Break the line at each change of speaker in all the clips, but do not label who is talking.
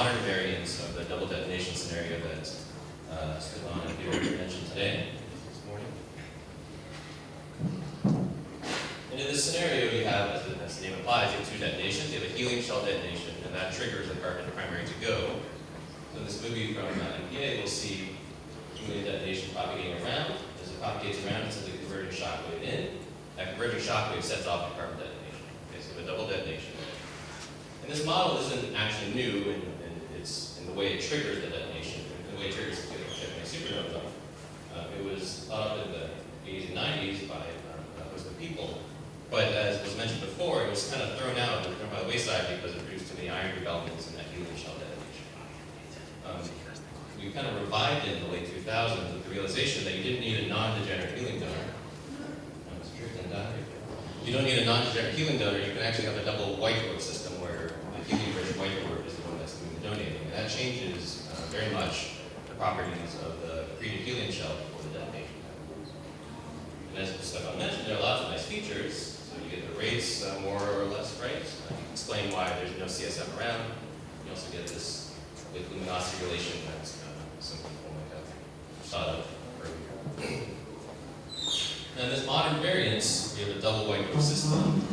modern variants of the double detonation scenario that Stefan and Peter mentioned today, this morning. And in this scenario, you have, as the name implies, you have two detonations. You have a helium shell detonation, and that triggers the carbon primary to go. So in this movie from MPA, we'll see helium detonation propagating around. As it propagates around, it sends a converging shock wave in. That converging shock wave sets off the carbon detonation. Okay, so we have a double detonation. And this model isn't actually new in the way it triggers the detonation, in the way it triggers the supernova. It was thought up in the 80s and 90s by a host of people. But as was mentioned before, it was kind of thrown out and thrown by the wayside because it produced too many iron developments in that helium shell detonation. We kind of revived it in the late 2000s with the realization that you didn't need a non-degenerate helium donor. You don't need a non-degenerate helium donor. You can actually have a double white dwarf system where the helium-rich white dwarf is the one that's doing the donating. And that changes very much the properties of the accreted helium shell before the detonation happens. And as Stefan mentioned, there are lots of nice features. So you get the rates more or less right. You can explain why there's no CSM around. You also get this with luminosity relation that some people might have thought of earlier. Now in this modern variance, we have a double white dwarf system.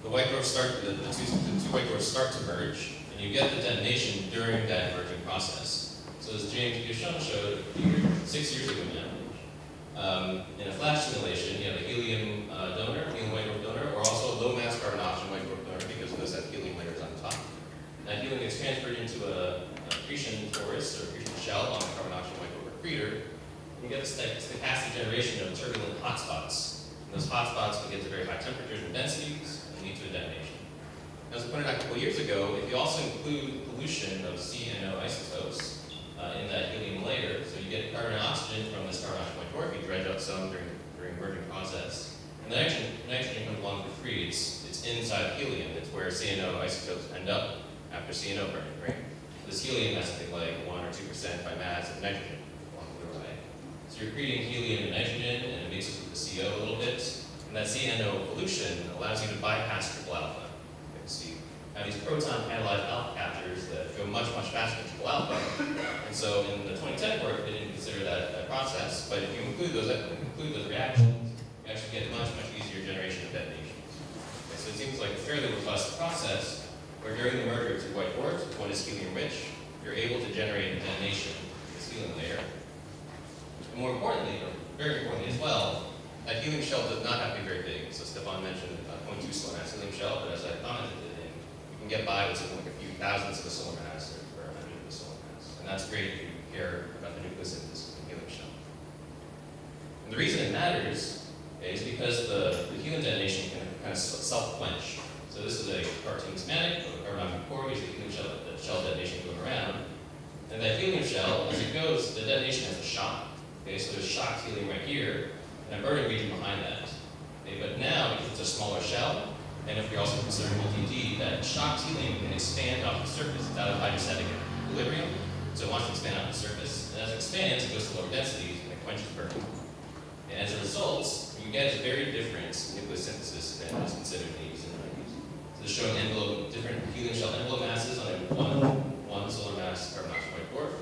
The white dwarfs the two white dwarfs start to merge, and you get the detonation during that merging process. So as James Duchamp showed 6 years ago now, in a flash simulation, you have a helium donor, helium white dwarf donor, or also a low mass carbon oxygen white dwarf donor because those have helium layers on top. That helium gets transferred into a accretion torus or accretion shell on the carbon oxygen white dwarf accretor. You get a stochastic generation of turbulent hotspots. And those hotspots can get to very high temperatures and densities and lead to a detonation. As I pointed out a couple years ago, if you also include pollution of CNO isotopes in that helium layer, so you get carbon and oxygen from this carbon oxygen white dwarf, you dredge up some during merging process. And the nitrogen comes along for free. It's inside the helium. It's where CNO isotopes end up after CNO burning, right? This helium has something like 1 or 2% by mass of nitrogen. So you're creating helium and nitrogen, and it mixes with the CO a little bit. And that CNO pollution allows you to bypass triple alpha. Okay, so you have these proton-catalyzed alpha captures that go much, much faster than triple alpha. And so in the 2010 work, they didn't consider that process. But if you include those reactions, you actually get much, much easier generation of detonations. Okay, so it seems like a fairly robust process where during the merger of two white dwarfs, one is helium-rich, you're able to generate a detonation in this helium layer. And more importantly, or very importantly as well, that helium shell does not have to be very big. So Stefan mentioned 0.2 solar mass helium shell, but as I commented in, you can get by with something like a few thousandths of a solar mass or a hundredth of a solar mass. And that's great if you care about the nucleosynthesis of the helium shell. And the reason it matters is because the helium detonation can kind of self-quench. So this is a cartoon schematic of a carbon oxygen core, usually the helium shell detonation going around. And that helium shell, as it goes, the detonation has a shock. Okay, so there's shocked helium right here, and a burning region behind that. Okay, but now, because it's a smaller shell, and if you're also considering multi-D, that shocked helium can expand off the surface. It's out of hydrostatic equilibrium, so it wants to expand off the surface. And as it expands, it goes to lower densities, and it quenches burning. And as a result, you get a very different nucleosynthesis than was considered in the 80s and 90s. So this is showing different helium shell envelope masses on a one solar mass carbon oxygen white dwarf.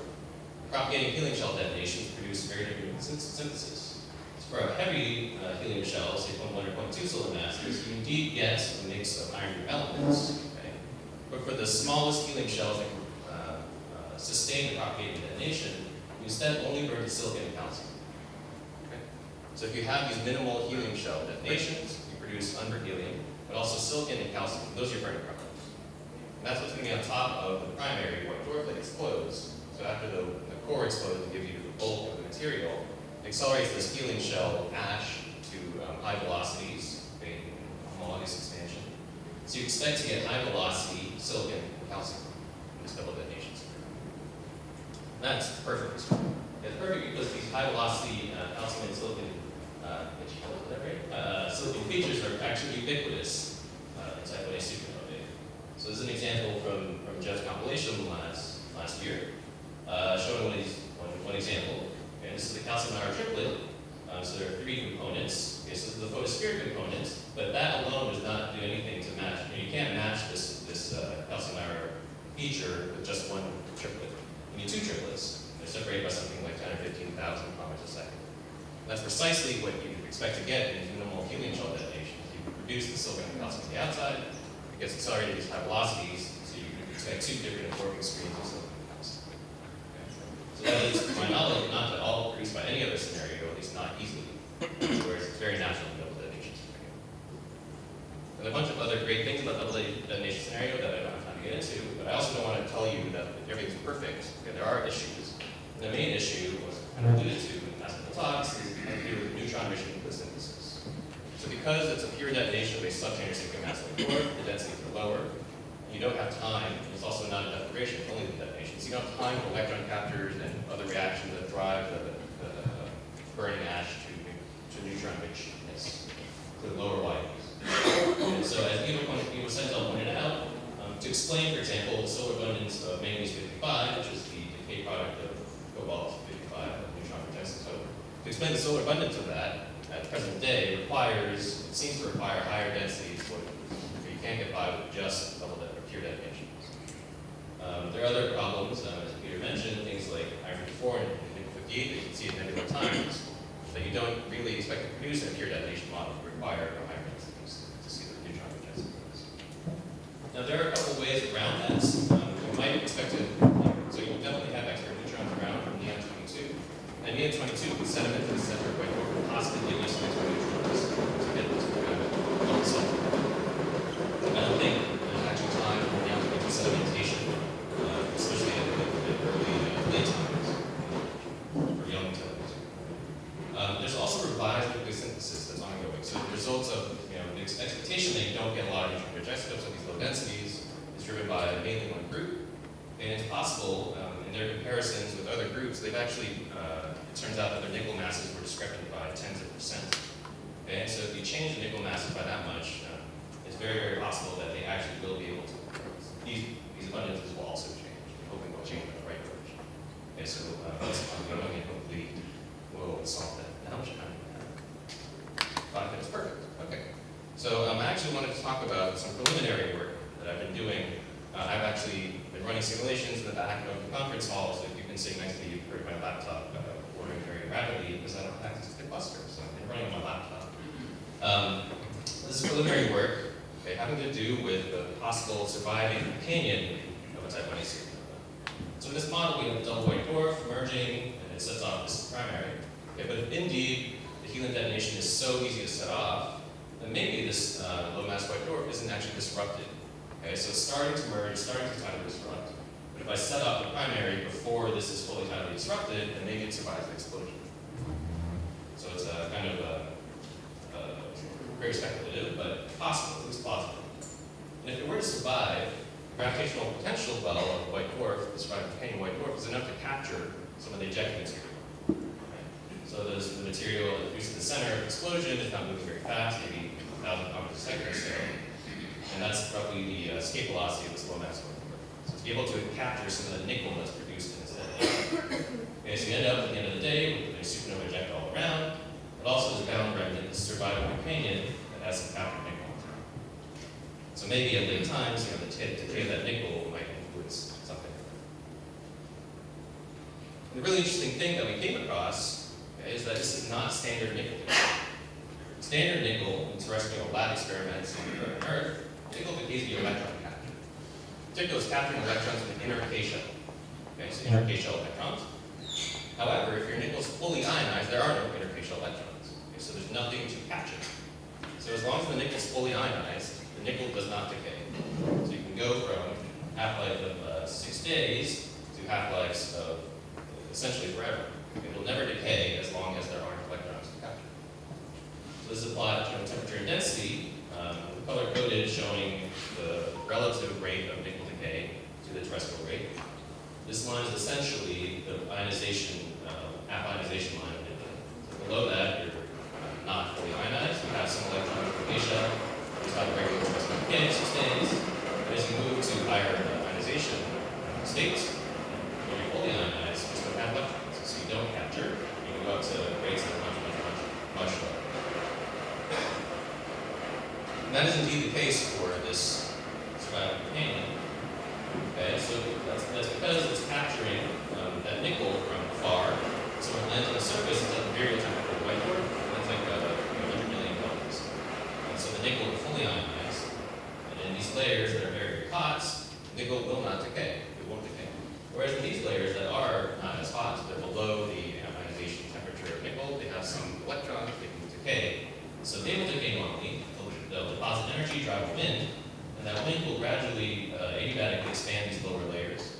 Propagating helium shell detonations produce very different synthesis. So for a heavy helium shell, say 0.1 or 0.2 solar masses, you indeed get a mix of iron group elements. Okay? But for the smallest helium shells that can sustain the propagating detonation, you instead only burn the silicon and calcium. Okay? So if you have these minimal helium shell detonations, you produce unburned helium, but also silicon and calcium. Those are your burning products. And that's what's going to be on top of the primary white dwarf that explodes. So after the core explodes to give you the bulk of the material, it accelerates this helium shell ash to high velocities, homologous expansion. So you expect to get high velocity silicon and calcium in this double detonation scenario. That's perfect. It's perfect because these high velocity calcium and silicon silicon features are actually ubiquitous inside what a supernovae. So this is an example from Jeff's compilation last year. Showing one example. Okay, this is the calcium iron triplet. So there are 3 components. Okay, so this is the photosphere component, but that alone does not do anything to match. You can't match this calcium iron feature with just one triplet. You need 2 triplets. They're separated by something like 10 or 15,000 kilometers a second. And that's precisely what you expect to get in minimal helium shell detonations. You produce the silicon calcium on the outside, it gets accelerated at these high velocities, so you can expect 2 different warping streams of silicon calcium. Okay. So that is, to my knowledge, not at all produced by any other scenario, at least not easily, whereas it's very natural in double detonation scenario. And a bunch of other great things about double detonation scenario that I don't have time to get into, but I also don't want to tell you that everything's perfect. Okay, there are issues. And the main issue was kind of alluded to in past couple talks is to do with neutron mission synthesis. So because it's a pure detonation based substandard synchro mass like dwarf, the densities are lower. You don't have time. It's also not a declaration, it's only the detonation. So you don't have time for electron captures and other reactions that drive the burning ash to neutron-richness, to lower values. And so as Ivo Sentel pointed out, to explain, for example, the solar abundance of manganese 55, which is the decay product of cobalt 55 neutron isotope, to explain the solar abundance of that at the present day it seems to require higher densities, so you can't get by with just pure detonations. There are other problems, as Peter mentioned, things like iron 54 and nickel 58 that you can see at nebular times that you don't really expect to produce in a pure detonation model to require higher densities to see the neutron isotopes. Now there are a couple ways around that. You might expect to, so you definitely have extra neutrons around from neon-22. And neon-22 can sediment to the center of white dwarf and possibly give you some extra neutrons to get this lower sulfur. I don't think there's actually time for neon-22 sedimentation, especially in the early late times, or young sedimentation. There's also revised nuclear synthesis that's ongoing. So the results of the expectation that you don't get a lot of neutron-rich isotopes at these low densities is driven by mainly one group. And it's possible, in their comparisons with other groups, they've actually, it turns out that their nickel masses were discrepant by tens of percent. Okay, so if you change the nickel masses by that much, it's very, very possible that they actually will be able to, these abundances will also change. We're hoping they'll change in the right direction. Okay, so that's ongoing and hopefully we'll solve that. How much time do we have? 5 minutes, perfect. Okay. So I actually wanted to talk about some preliminary work that I've been doing. I've actually been running simulations in the back of the conference hall, so if you've been sitting next to me, you've heard my laptop ordering very rapidly because I don't have access to the cluster, so I've been running on my laptop. This is preliminary work having to do with the possible surviving companion of a type 1a supernova. So in this model, we have a double white dwarf merging, and it sets off this primary. Okay, but if indeed the helium detonation is so easy to set off, then maybe this low mass white dwarf isn't actually disrupted. Okay, so it's starting to merge, starting to tidally disrupt. But if I set off the primary before this is fully tidally disrupted, then maybe it survives the explosion. So it's a kind of very speculative, but possible, at least plausible. And if it were to survive, the gravitational potential well of a white dwarf, the surviving companion white dwarf, is enough to capture some of the ejected material. Right? So the material that produced in the center of the explosion is not moving very fast, maybe 1,000 kilometers a second or so. And that's roughly the escape velocity of this low mass white dwarf. So to be able to capture some of the nickel that's produced in its detonation. Okay, so you end up at the end of the day with a supernova eject all around, but also there's a bound remnant, this surviving companion that has some captured nickel. So maybe at late times, the decay of that nickel might influence something. And the really interesting thing that we came across is that this is not standard nickel decay. Standard nickel in terrestrial lab experiments on Earth, nickel decays via electron capture. Particularly, it's capturing electrons with an inner K shell. Okay, so inner K shell electrons. However, if your nickel is fully ionized, there are no inner K shell electrons. Okay, so there's nothing to capture. So as long as the nickel is fully ionized, the nickel does not decay. So you can go from half-life of 6 days to half-lives of essentially forever. It will never decay as long as there aren't electrons to capture. So this is applied to temperature and density, color-coded showing the relative rate of nickel decay to the terrestrial rate. This line is essentially the ionization, half-ionization line of nickel. So below that, you're not fully ionized. You have some electrons in the K shell. You have a regular terrestrial decay, 6 days. But as you move to higher ionization states, when you're fully ionized, you still have electrons. So you don't capture. You can go up to rates that are much lower. And that is indeed the case for this surviving companion. Okay, so that's because it's imperial temperature of white dwarf, that's like 100 million Kelvins. And so the nickel will fully ionize, and in these layers that are very, very hot, nickel will not decay. It won't decay. Whereas in these layers that are not as hot, they're below the ionization temperature of nickel, they have some electrons that can decay. So they will decay normally. They'll deposit energy, drive the wind, and that wind will gradually adiabatically expand these lower layers,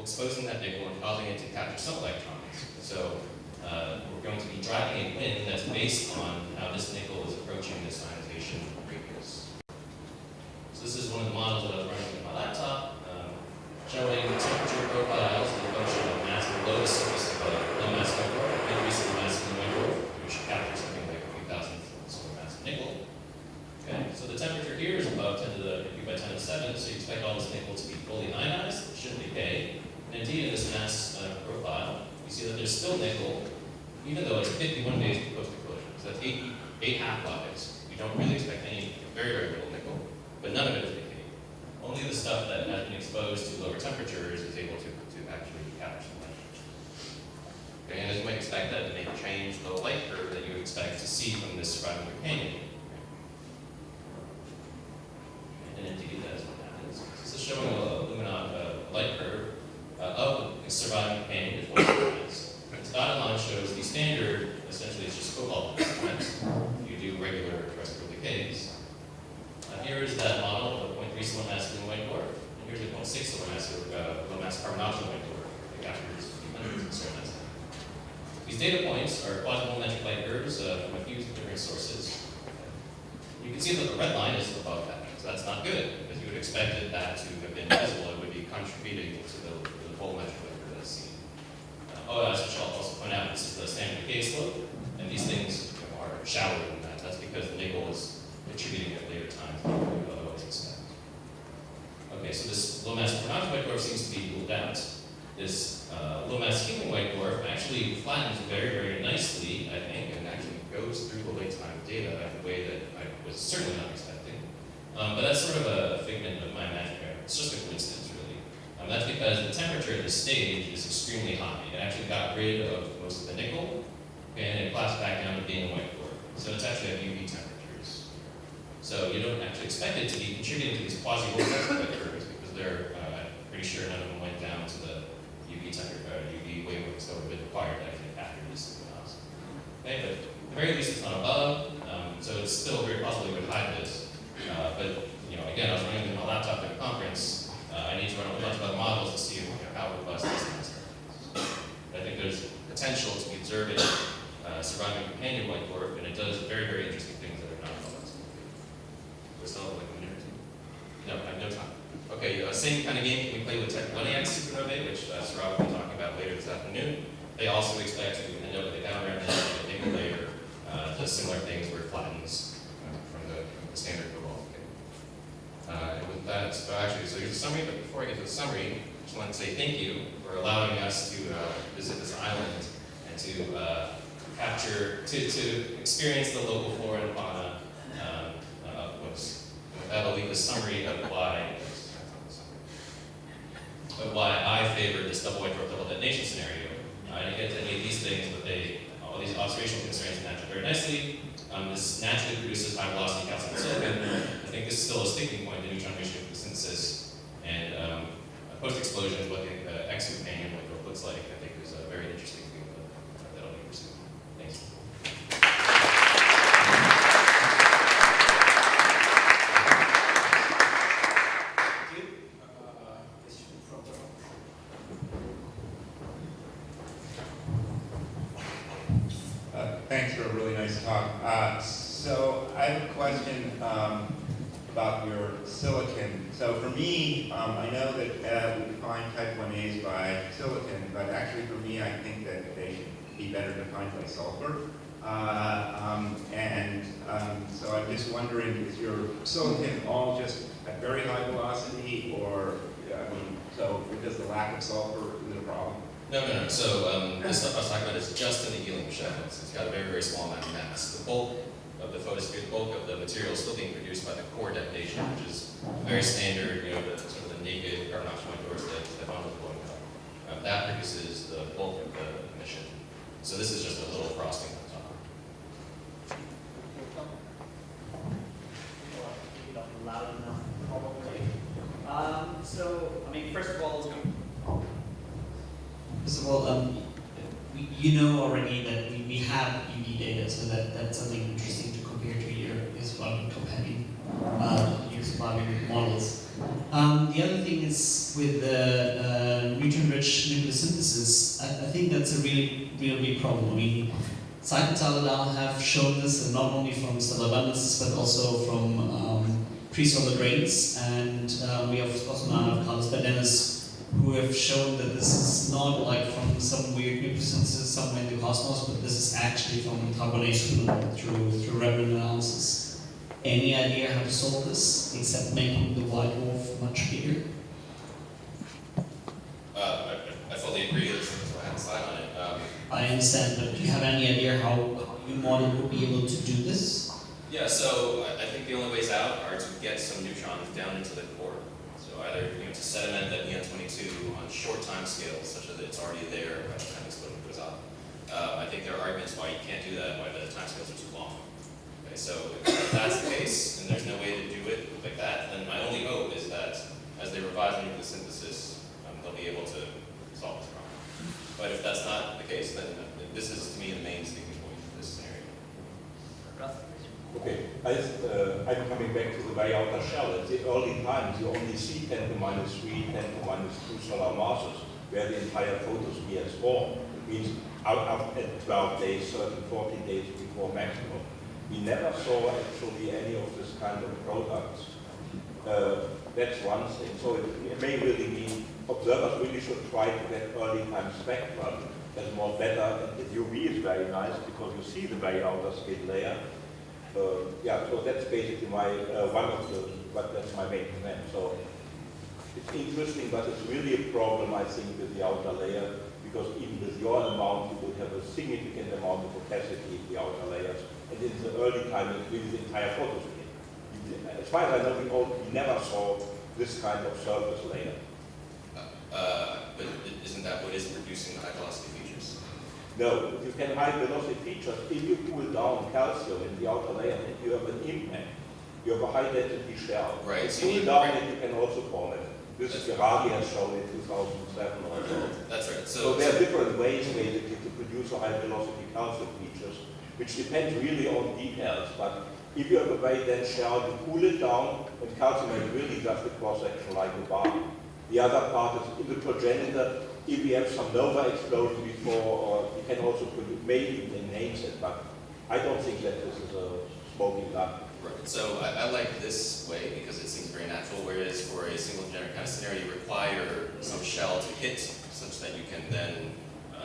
exposing that nickel and causing it to capture some electrons. So we're going to be driving a wind that's based on how this nickel is approaching this ionization radius. So this is one of the models that I was running in my laptop, showing temperature profiles as a function of mass below the surface of a low mass white dwarf, increasing the mass of the white dwarf, which should capture something like a few thousand solar mass of nickel. Okay, so the temperature here is above 10 to the q by 10 to the 7, so you expect all this nickel to be fully ionized. It shouldn't decay. And indeed, in this mass profile, you see that there's still nickel, even though it's 51 days post-explosion. So that's eight half-lives. You don't really expect any, very, very little nickel, but none of it is decaying. Only the stuff that has been exposed to lower temperatures is able to actually capture some light. Okay, and as you might expect, that may change the light curve that you expect to see from this surviving companion. And indeed, that's what happens. So this is showing a luminon light curve of the surviving companion is what it is. The dotted line shows the standard, essentially it's just cobalt experiments. You do regular terrestrial decays. Here is that model of a 0.3 solar mass of white dwarf, and here's a 0.6 solar mass of low mass carbon white dwarf that captures hundreds of solar mass. These data points are quasi-volumetric light curves from a few different sources. You can see that the red line is above that, so that's not good, because you would expect that to have been visible. It would be contributing to the volumetric light curve that's seen. I should also point out this is the standard decay slope, and these things are shallower than that. That's because the nickel is contributing at later times than we would otherwise expect. Okay, so this low mass carbon white dwarf seems to be ruled out. This low mass helium white dwarf actually flattens very, very nicely, I think, and actually goes through the late time data in a way that I was certainly not expecting. But that's sort of a figment of my imagination. It's just a coincidence, really. That's because the temperature at this stage is extremely high. It actually got rid of most of the nickel, and it collapsed back down to being a white dwarf. So it's actually at UV temperatures. So you don't actually expect it to be contributing to these quasi-volumetric light curves because they're, I'm pretty sure none of them went down to the UV temperature, UV wavelengths that would have been required to actually capture these signals. Okay, but at the very least it's not above, so it's still very possible you would hide this. But again, I was running my laptop at a conference. I need to run a bunch of other models to see how robust these things are. I think there's potential to be observing surviving companion white dwarf, and it does very, very interesting things that are not robust. We're still like a minute or two? No, I have no time. Okay, same kind of game we play with Type 1X supernovae, which Saurabh will be talking about later this afternoon. They also expect to end up with a down ramp and a nickel layer, does similar things where it flattens from the standard cobalt. And with that, so here's a summary, but before I get to the summary, I just want to say thank you for allowing us to visit this island and to capture, to experience the local flora and fauna upwards. And with that, I'll leave a summary of why I favor this double white dwarf double detonation scenario. I didn't get to any of these things, but all these observational constraints match very nicely. This naturally produces high velocity calcium silicon. I think this is still a sticking point in neutron ratio synthesis. And post-explosion, what the X companion white dwarf looks like, I think is a very interesting field that I'll be pursuing. Thanks.
Thanks for a really nice talk. So I have a question about your silicon. So for me, I know that we define type 1As by silicon, but actually for me, I think that they should be better defined by sulfur. So I'm just wondering, is your silicon all just at very high velocity, or so because the lack of sulfur is a problem?
No. So this stuff I was talking about is just in the helium shell. It's got a very, very small amount of mass. The bulk of the photosphere, the bulk of the material is still being produced by the core detonation, which is very standard, the sort of the naked carbon white dwarfs that Stefan was blowing up. That produces the bulk of the emission. So this is just a little frosting on top.
Loud enough, probably. So, I mean, first of all,
you know already that we have UV data, so that's something interesting to compare to here is about comparing your surviving models. The other thing is with the nutrient-rich nucleosynthesis, I think that's a really big problem. I mean, Syed and al. Have shown this, and not only from stellar abundances, but also from pre-solar grains, and we have also now have Carlos Badenas who have shown that this is not like from some weird nucleosynthesis somewhere in the cosmos, but this is actually from carbonation through remnant analysis. Any idea how to solve this, except making the white dwarf much bigger?
I fully agree. That's why I had a slide on it.
I understand, but do you have any idea how your model would be able to do this?
Yeah, so I think the only ways out are to get some neutrons down into the core. So either to sediment that neon-22 on short time scales, such that it's already there by the time explosion goes off. I think there are arguments why you can't do that, why the time scales are too long. Okay, so if that's the case, and there's no way to do it like that, then my only hope is that as they revise nucleosynthesis, they'll be able to solve this problem. But if that's not the case, then this is, to me, the main sticking point for this scenario.
Okay, I'm coming back to the way outer shell. At the early times, you only see 10 to minus 3, 10 to minus 2 solar masses, where the entire photosphere is formed. It means out at 12 days, 13, 14 days before maximum. We never saw actually any of this kind of products. That's one thing. So it may really mean observers really should try to get early time spectrum as more better. And the UV is very nice because you see the very outer skin layer. Yeah, so that's basically my but that's my main comment. So it's interesting, but it's really a problem, I think, with the outer layer, because even with your amount, you would have a significant amount of opacity in the outer layers, and in the early time, it really the entire photosphere. As far as I know, we never saw this kind of surface layer.
But isn't that what is producing the high velocity features?
No, you can high velocity features. If you cool down calcium in the outer layer and you have an impact, you have a high density shell.
Right.
So you cool down it, you can also form it. This is Gerardi has shown in 2007 or so.
That's right.
So there are different ways basically to produce a high velocity calcium features, which depends really on details. But if you have a very dense shell, you cool it down, and calcium is really just a cross section like a bar. The other part is in the progenitor. If we have some nova explosion before, or we can also produce, maybe enhance it, but I don't think that this is a smoking gun.
Right. So I like this way because it seems very natural, whereas for a single generic kind of scenario, you require some shell to hit such that you can then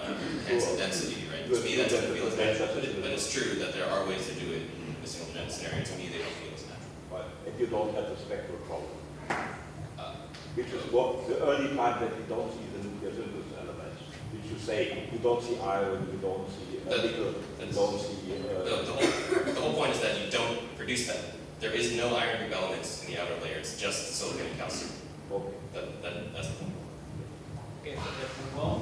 enhance the density, right? To me, that doesn't feel as natural, but it's true that there are ways to do it in a single gen scenario. To me, they don't feel as natural.
Right. And you don't have the spectral problem. Which is what the early time that you don't see the nucleosynthesis elements, which you say you don't see iron, you don't see nickel, you don't see.
The whole point is that you don't produce that. There is no iron group elements in the outer layer. It's just silicon and calcium.
Okay.
That's the point.
Okay, so let's move on.